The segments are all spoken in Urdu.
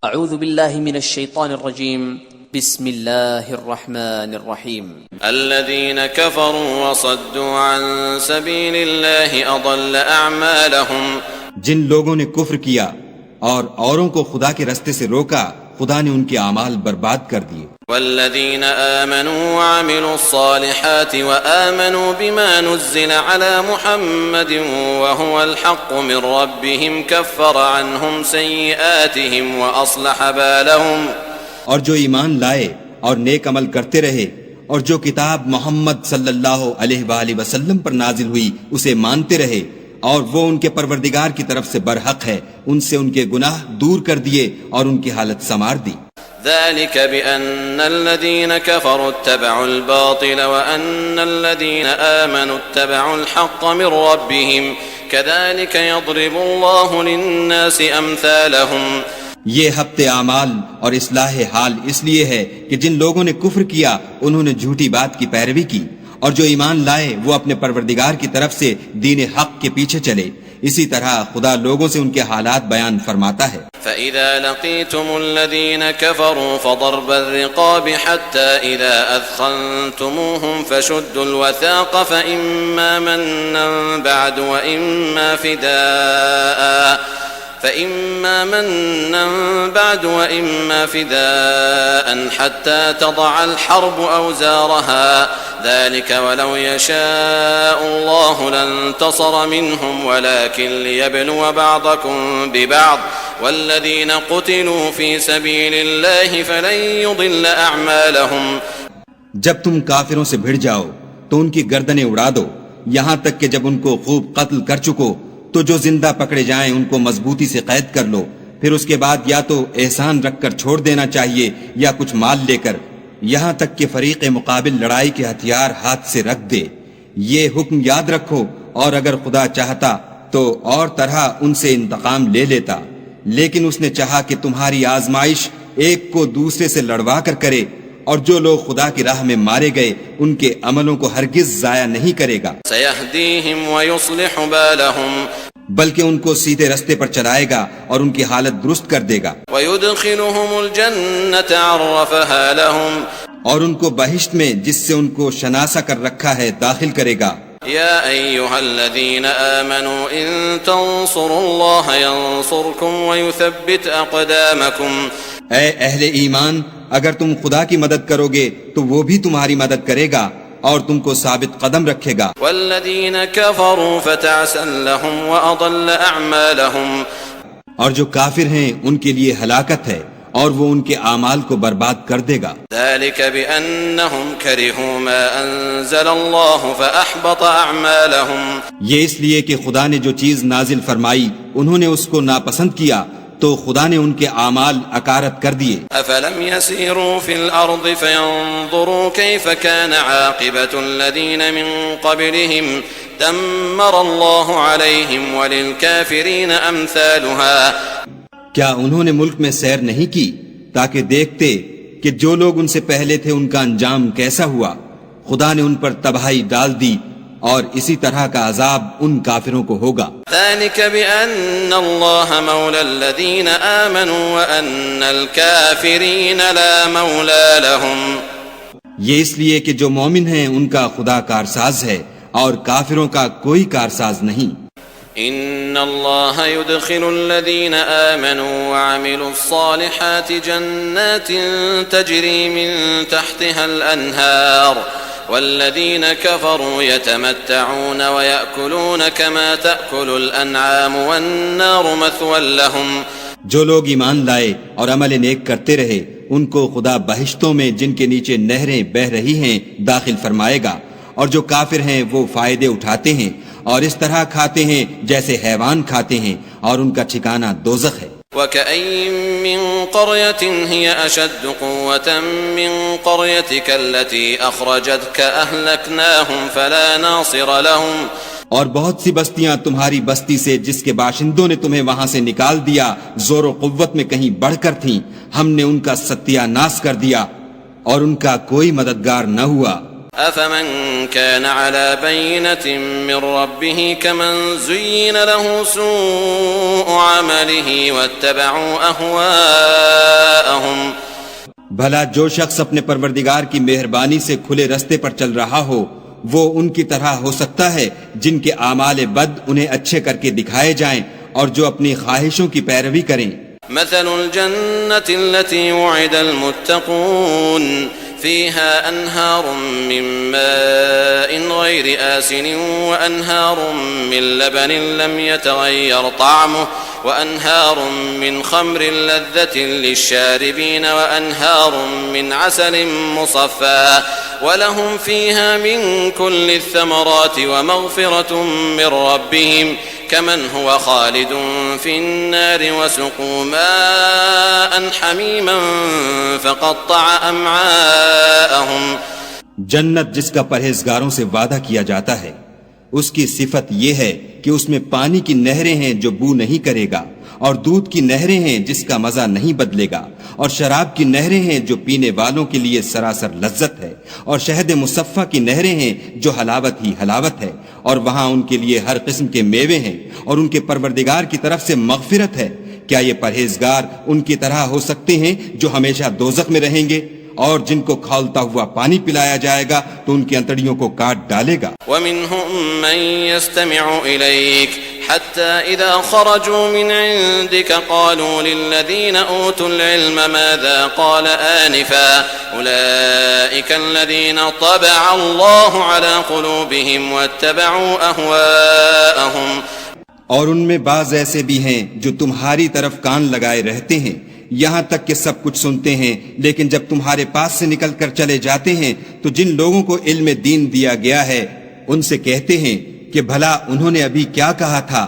اعوذ باللہ من الشیطان الرجیم بسم اللہ الرحمن الرحیم الذين كفروا وصدوا عن سبيل الله أضل أعمالهم جن لوگوں نے کفر کیا اور اوروں کو خدا کے رستے سے روکا خدا نے ان کے اعمال برباد کر دیے. والذين آمنوا وعملوا الصالحات وآمنوا بما نزل على محمد وهو الحق من ربهم كفر عنهم سيئاتهم وأصلح بالهم. اور جو ایمان لائے اور نیک عمل کرتے رہے اور جو کتاب محمد صلی اللہ علیہ وآلہ وسلم پر نازل ہوئی اسے مانتے رہے اور وہ ان کے پروردگار کی طرف سے برحق ہے ان سے ان کے گناہ دور کر دیے اور ان کی حالت سنوار دی. ذلك بأن الذين كفروا اتبعوا الباطل وأن الذين آمنوا اتبعوا الحق من ربهم كذلك يضرب الله للناس أمثالهم. یہ حبط اعمال اور اصلاح حال اس لیے ہے کہ جن لوگوں نے کفر کیا انہوں نے جھوٹی بات کی پیروی کی اور جو ایمان لائے وہ اپنے پروردگار کی طرف سے دین حق کے پیچھے چلے. اسی طرح خدا لوگوں سے ان کے حالات بیان فرماتا ہے. فَإِذَا لَقِيتُمُ الَّذِينَ كَفَرُوا فَضَرْبَ الرِّقَابِ حَتَّى إِذَا أَثْخَنْتُمُوهُمْ فَشُدُّوا الْوَثَاقَ فَإِمَّا مَنًّا بَعْدُ وَإِمَّا فِدَاءً حَتَّى تَضَعَ الْحَرْبُ أَوْزَارَهَا ذلك ولو يشاء الله لانتصر منهم ولكن ليبلو بعضكم ببعض والذين قتلوا في سبيل الله فلن يضل أعمالهم. جب تم کافروں سے بھڑ جاؤ تو ان کی گردنیں اڑا دو یہاں تک کہ جب ان کو خوب قتل کر چکو تو جو زندہ پکڑے جائیں ان کو مضبوطی سے قید کر لو. پھر اس کے بعد یا تو احسان رکھ کر چھوڑ دینا چاہیے یا کچھ مال لے کر یہاں تک کہ فریق مقابل لڑائی کے ہتھیار ہاتھ سے رکھ دے. یہ حکم یاد رکھو اور اگر خدا چاہتا تو اور طرح ان سے انتقام لے لیتا لیکن اس نے چاہا کہ تمہاری آزمائش ایک کو دوسرے سے لڑوا کر کرے اور جو لوگ خدا کی راہ میں مارے گئے ان کے عملوں کو ہرگز ضائع نہیں کرے گا. سيهديهم ويصلح بالهم بلکہ ان کو سیدھے رستے پر چلائے گا اور ان کی حالت درست کر دے گا. ويدخلهم الجنة عرفها لهم اور ان کو بہشت میں جس سے ان کو شناسا کر رکھا ہے داخل کرے گا. يا أيها الذين آمنوا إن تنصروا الله ينصركم ويثبت أقدامكم. اے اہل ایمان اگر تم خدا کی مدد کرو گے تو وہ بھی تمہاری مدد کرے گا اور تم کو ثابت قدم رکھے گا. والذين كفروا فتعسا لهم وأضل أعمالهم اور جو کافر ہیں ان کے لیے ہلاکت ہے اور وہ ان کے اعمال کو برباد کر دے گا. ذلك بأنهم كرهوا ما أنزل الله فأحبط أعمالهم. یہ اس لیے کہ خدا نے جو چیز نازل فرمائی انہوں نے اس کو ناپسند کیا تو خدا نے ان کے اعمال اکارت کر دیے. افلم يسيروا في الارض فينظروا كيف كان عاقبة الذين من قبلهم دمر الله عليهم وللكافرين امثالها. کیا انہوں نے ملک میں سیر نہیں کی تاکہ دیکھتے کہ جو لوگ ان سے پہلے تھے ان کا انجام کیسا ہوا. خدا نے ان پر تباہی ڈال دی اور اسی طرح کا عذاب ان کافروں کو ہوگا. ذلك بأن الله مولى الذين آمنوا وأن الكافرين لا مولى لهم. یہ اس لیے کہ جو مومن ہیں ان کا خدا کارساز ہے اور کافروں کا کوئی کارساز نہیں. ان الله يدخل الذين آمنوا وعملوا الصالحات جنات تجري من تحتها الأنهار والذين كفروا يتمتعون ويأكلون كما تأكل الأنعام والنار مثوى لهم. جو لوگ ایمان لائے اور عمل نیک کرتے رہے ان کو خدا بہشتوں میں جن کے نیچے نہریں بہہ رہی ہیں داخل فرمائے گا اور جو کافر ہیں وہ فائدے اٹھاتے ہیں اور اس طرح کھاتے ہیں جیسے حیوان کھاتے ہیں اور ان کا ٹھکانہ دوزخ ہے. وَكَأَيٍّ مِّن قَرْيَةٍ هِيَ أَشَدُّ قُوَّةً مِّن قَرْيَتِكَ الَّتِي أَخْرَجَتْكَ أَهْلَكْنَاهُمْ فَلَا نَاصِرَ لَهُمْ. اور بہت سی بستیاں تمہاری بستی سے جس کے باشندوں نے تمہیں وہاں سے نکال دیا زور و قوت میں کہیں بڑھ کر تھیں ہم نے ان کا ستیہ ناش کر دیا اور ان کا کوئی مددگار نہ ہوا. أفمن كان على بينة من ربه كمن زين له سوء عمله واتبعوا أهواءهم بھلا جو شخص اپنے پروردگار کی مہربانی سے کھلے رستے پر چل رہا ہو وہ ان کی طرح ہو سکتا ہے جن کے اعمال بد انہیں اچھے کر کے دکھائے جائیں اور جو اپنی خواہشوں کی پیروی کریں. مثل الجنة التي وعد المتقون فيها أنهار من ماء غير آسن وأنهار من لبن لم يتغير طعمه وأنهار من خمر لذة للشاربين وأنهار من عسل مصفى ولهم فيها من كل الثمرات ومغفرة من ربهم كمن هو خالد في النار وسقوا ماء حميما فقطع أمعاءهم. جنت جس کا پرہیزگاروں سے وعدہ کیا جاتا ہے اس کی صفت یہ ہے کہ اس میں پانی کی نہریں ہیں جو بو نہیں کرے گا اور دودھ کی نہریں ہیں جس کا مزہ نہیں بدلے گا اور شراب کی نہریں ہیں جو پینے والوں کے لیے سراسر لذت ہے اور شہد مصفہ کی نہریں ہیں جو حلاوت ہی حلاوت ہے اور وہاں ان کے لیے ہر قسم کے میوے ہیں اور ان کے پروردگار کی طرف سے مغفرت ہے. کیا یہ پرہیزگار ان کی طرح ہو سکتے ہیں جو ہمیشہ دوزخ میں رہیں گے اور جن کو کھولتا ہوا پانی پلایا جائے گا تو ان کی انتڑیوں کو کاٹ ڈالے گا. وَمِنْهُمْ مَنْ يَسْتَمِعُ إِلَيْكَ حَتَّى إِذَا خَرَجُوا مِنْ عِنْدِكَ قَالُوا لِلَّذِينَ أُوتُوا الْعِلْمَ مَاذَا قَالَ آنِفًا أُولَئِكَ الَّذِينَ طَبَعَ اللَّهُ عَلَى قُلُوبِهِمْ وَاتَّبَعُوا أَهْوَاءَهُمْ. اور ان میں بعض ایسے بھی ہیں جو تمہاری طرف کان لگائے رہتے ہیں یہاں تک کہ سب کچھ سنتے ہیں، لیکن جب تمہارے پاس سے نکل کر چلے جاتے ہیں تو جن لوگوں کو علم دین دیا گیا ہے ان سے کہتے ہیں کہ بھلا انہوں نے ابھی کیا کہا تھا.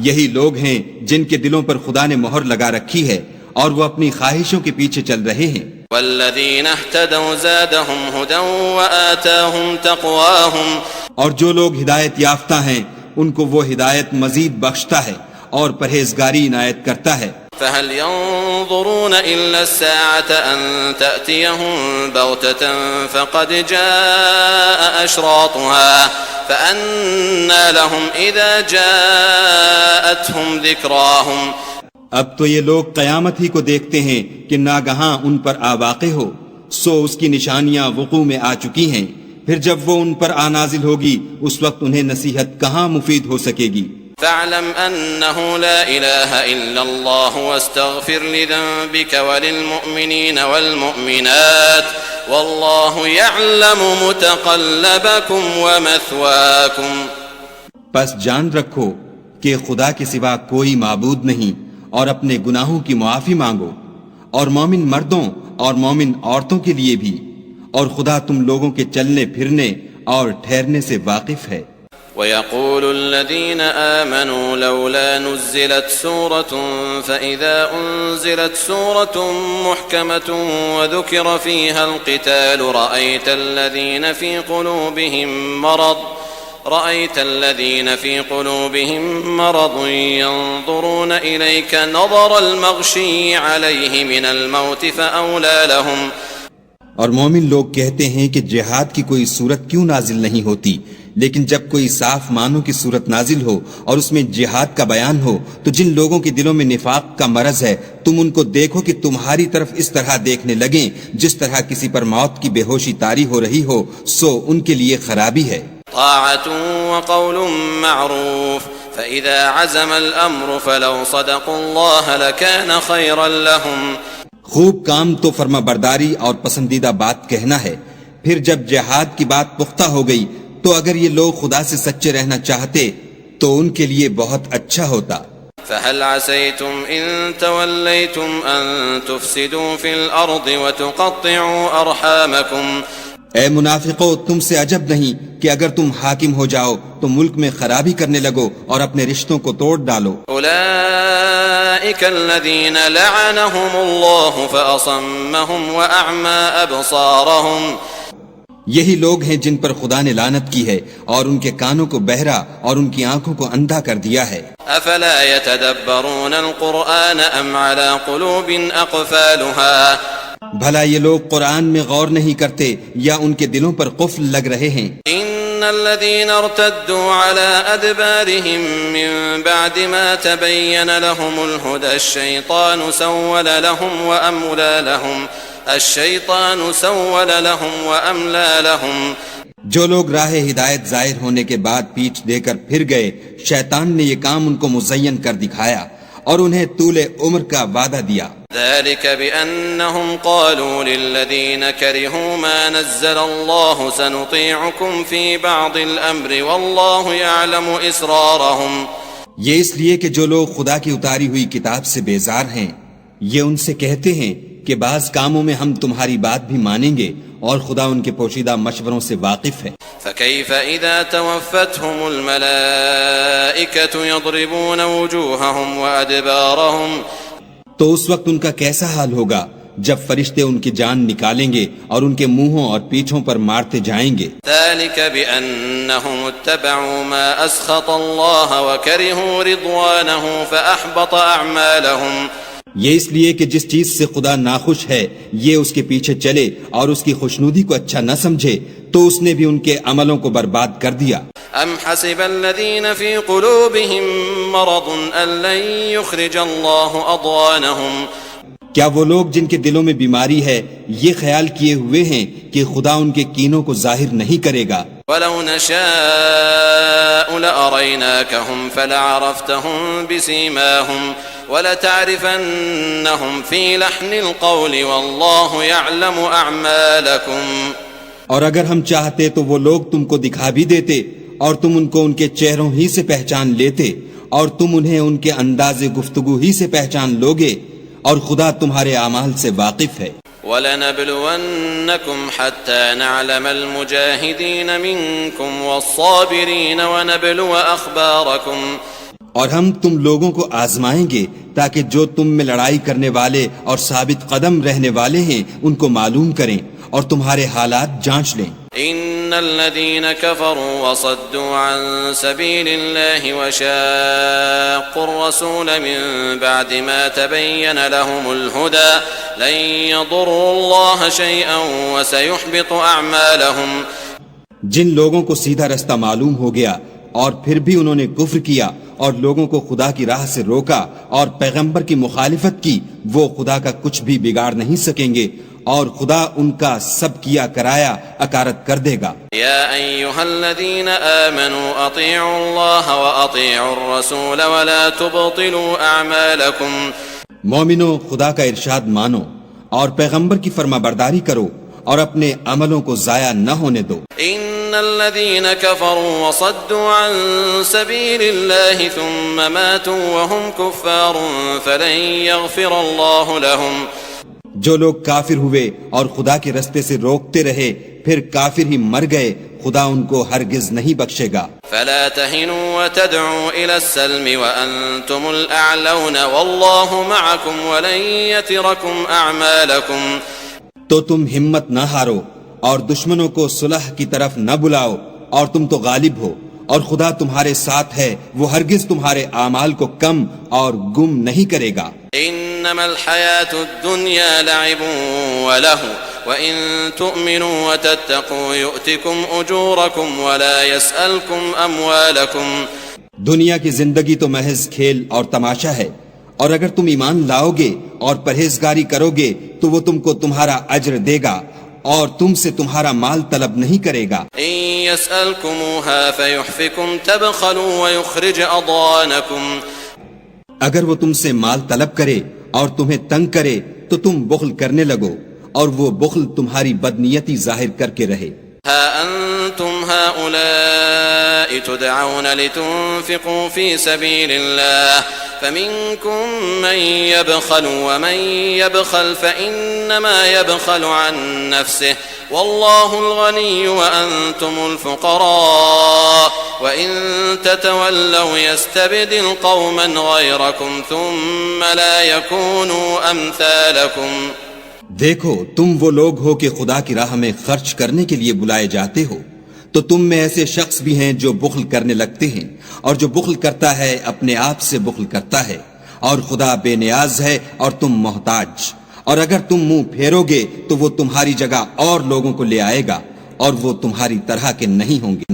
یہی لوگ ہیں جن کے دلوں پر خدا نے مہر لگا رکھی ہے اور وہ اپنی خواہشوں کے پیچھے چل رہے ہیں. والذین اہتدوا زادہم ھدی وآتاہم تقواہم. اور جو لوگ ہدایت یافتہ ہیں ان کو وہ ہدایت مزید بخشتا ہے اور پرہیزگاری عنایت کرتا ہے. فهل ينظرون إلا الساعة أن تأتيهم بغتة فقد جاء أشراطها فأنى لهم إذا جاءتهم ذكراهم. اب تو یہ لوگ قیامت ہی کو دیکھتے ہیں کہ ناگہاں ان پر آ واقع ہو، سو اس کی نشانیاں وقوع میں آ چکی ہیں، پھر جب وہ ان پر آ نازل ہوگی اس وقت انہیں نصیحت کہاں مفید ہو سکے گی. فاعلم أنه لا إله إلا الله واستغفر لذنبك وللمؤمنين والمؤمنات والله يعلم متقلبكم ومثواكم. پس جان رکھو کہ خدا کے سوا کوئی معبود نہیں اور اپنے گناہوں کی معافی مانگو، اور مومن مردوں اور مومن عورتوں کے لیے بھی، اور خدا تم لوگوں کے چلنے پھرنے اور ٹھہرنے سے واقف ہے. وَيَقُولُ الَّذِينَ آمَنُوا لَوْلَا نُزِّلَتْ سُورَةٌ فَإِذَا أُنزِلَتْ سُورَةٌ مُحْكَمَةٌ وَذُكِرَ فِيهَا الْقِتَالُ رَأَيْتَ الَّذِينَ فِي قُلُوبِهِم مَّرَضٌ يَنظُرُونَ إِلَيْكَ نَظَرَ الْمَغْشِيِّ عَلَيْهِ مِنَ الْمَوْتِ فَأَوْلَى لَهُمْ. اور مومن لوگ کہتے ہیں کہ جہاد کی کوئی صورت کیوں نازل نہیں ہوتی، لیکن جب کوئی صاف معنوں کی صورت نازل ہو اور اس میں جہاد کا بیان ہو تو جن لوگوں کے دلوں میں نفاق کا مرض ہے تم ان کو دیکھو کہ تمہاری طرف اس طرح دیکھنے لگیں جس طرح کسی پر موت کی بے ہوشی طاری ہو رہی ہو، سو ان کے لیے خرابی ہے. طاعة وقول معروف فإذا عزم الأمر فلو صدقوا الله لكان خيرا لهم. خوب کام تو فرما برداری اور پسندیدہ بات کہنا ہے، پھر جب جہاد کی بات پختہ ہو گئی تو اگر یہ لوگ خدا سے سچے رہنا چاہتے تو ان کے لیے بہت اچھا ہوتا. فهل عسيتم إن توليتم أن تفسدوا في الأرض وتقطعوا أرحامكم. اے منافقو، تم سے عجب نہیں کہ اگر تم حاکم ہو جاؤ تو ملک میں خرابی کرنے لگو اور اپنے رشتوں کو توڑ ڈالو. أولئك الذين لعنهم الله فأصمهم وأعمى أبصارهم. یہی لوگ ہیں جن پر خدا نے لعنت کی ہے اور ان کے کانوں کو بہرا اور ان کی آنکھوں کو اندھا کر دیا ہے. افلا يتدبرون القرآن ام على قلوب اقفالها بھلا یہ لوگ قرآن میں غور نہیں کرتے یا ان کے دلوں پر قفل لگ رہے ہیں؟ إن الذين ارتدوا على أدبارهم من بعد ما تبين لهم الهدى الشيطان سول لهم وأملى لهم جو لوگ راہ ہدایت ظاہر ہونے کے بعد پیٹھ دے کر پھر گئے، شیطان نے یہ کام ان کو مزین کر دکھایا اور انہیں طول عمر کا وعدہ دیا۔ ذلك بأنهم قالوا للذين كرهوا ما نزل الله سنطيعكم في بعض الأمر والله يعلم إسرارهم۔ یہ اس لیے کہ جو لوگ خدا کی اتاری ہوئی کتاب سے بیزار ہیں، یہ ان سے کہتے ہیں کہ بعض کاموں میں ہم تمہاری بات بھی مانیں گے اور خدا ان کے پوشیدہ مشوروں سے واقف ہے۔ فكيف إذا توفتهم الملائكة يضربون وجوههم وأدبارهم، تو اس وقت ان کا کیسا حال ہوگا جب فرشتے ان کی جان نکالیں گے اور ان کے منہوں اور پیٹھوں پر مارتے جائیں گے۔ ذلك بأنهم اتبعوا ما أسخط الله وكرهوا رضوانه فأحبط أعمالهم، یہ اس لیے کہ جس چیز سے خدا ناخوش ہے یہ اس کے پیچھے چلے اور اس کی خوشنودی کو اچھا نہ سمجھے تو اس نے بھی ان کے عملوں کو برباد کر دیا۔ ام حسب الذين في قلوبهم مرض ان لن يخرج الله اضغانهم، کیا وہ لوگ جن کے دلوں میں بیماری ہے یہ خیال کیے ہوئے ہیں کہ خدا ان کے کینوں کو ظاہر نہیں کرے گا؟ ولو نشاء لأريناكهم فلعرفتهم بسيماهم ولتعرفنهم في لحن القول والله يعلم أعمالكم۔ اور اگر ہم چاہتے تو وہ لوگ تم کو دکھا بھی دیتے اور تم ان کو ان کے چہروں ہی سے پہچان لیتے اور تم انہیں ان کے انداز گفتگو ہی سے پہچان لوگے، اور خدا تمہارے اعمال سے واقف ہے۔ وَلَنَبْلُوَنَّكُمْ حَتَّى نَعْلَمَ الْمُجَاهِدِينَ مِنْكُمْ وَالصَّابِرِينَ وَنَبْلُوَ أَخْبَارَكُمْ، اور ہم تم لوگوں کو آزمائیں گے تاکہ جو تم میں لڑائی کرنے والے اور ثابت قدم رہنے والے ہیں ان کو معلوم کریں اور تمہارے حالات جانچ لیں۔ ان الذين كفروا وصدوا عن سبيل الله وشاقوا الرسول من بعد ما تبين لهم الهدى لن يضروا الله شيئا وسيحبط اعمالهم، جن لوگوں کو سیدھا رستہ معلوم ہو گیا اور پھر بھی انہوں نے کفر کیا اور لوگوں کو خدا کی راہ سے روکا اور پیغمبر کی مخالفت کی، وہ خدا کا کچھ بھی بگاڑ نہیں سکیں گے اور خدا ان کا سب کیا کرایا اکارت کر دے گا۔ یا ایھا الذین آمنوا اطیعوا اللہ واطیعوا الرسول ولا تبطلوا اعمالکم، مومنو خدا کا ارشاد مانو اور پیغمبر کی فرما برداری کرو اور اپنے عملوں کو ضائع نہ ہونے دو۔ ان الذين كفروا وصدوا عن سبيل الله ثم ماتوا وهم كفار فلن يغفر الله لهم، جو لوگ کافر ہوئے اور خدا کے رستے سے روکتے رہے پھر کافر ہی مر گئے، خدا ان کو ہرگز نہیں بخشے گا۔ فلا تهنوا وتدعوا الى السلم وانتم الاعلون والله معكم ولن يتركم اعمالكم، تو تم ہمت نہ ہارو اور دشمنوں کو صلح کی طرف نہ بلاؤ اور تم تو غالب ہو، اور خدا تمہارے ساتھ ہے، وہ ہرگز تمہارے اعمال کو کم اور گم نہیں کرے گا۔ انما الحياة الدنيا لعب ولهو وان تؤمنوا وتتقوا يؤتكم اجوركم ولا يسألكم اموالكم، دنیا کی زندگی تو محض کھیل اور تماشا ہے، اور اگر تم ایمان لاؤ گے اور پرہیزگاری کرو گے تو وہ تم کو تمہارا اجر دے گا اور تم سے تمہارا مال طلب نہیں کرے گا۔ ان يسألكموها فيحفكم تبخلوا ويخرج اضغانكم، اگر وہ تم سے مال طلب کرے اور تمہیں تنگ کرے تو تم بخل کرنے لگو اور وہ بخل تمہاری بدنیتی ظاہر کر کے رہے۔ ها أنتم هؤلاء تدعون لتنفقوا في سبيل الله فمنكم من يبخل ومن يبخل فإنما يبخل عن نفسه والله الغني وأنتم الفقراء وإن تتولوا يستبدل قوما غيركم ثم لا يكونوا أمثالكم۔ دیکھو تم وہ لوگ ہو کہ خدا کی راہ میں خرچ کرنے کے لیے بلائے جاتے ہو، تو تم میں ایسے شخص بھی ہیں جو بخل کرنے لگتے ہیں، اور جو بخل کرتا ہے اپنے آپ سے بخل کرتا ہے، اور خدا بے نیاز ہے اور تم محتاج، اور اگر تم منہ پھیرو گے تو وہ تمہاری جگہ اور لوگوں کو لے آئے گا اور وہ تمہاری طرح کے نہیں ہوں گے.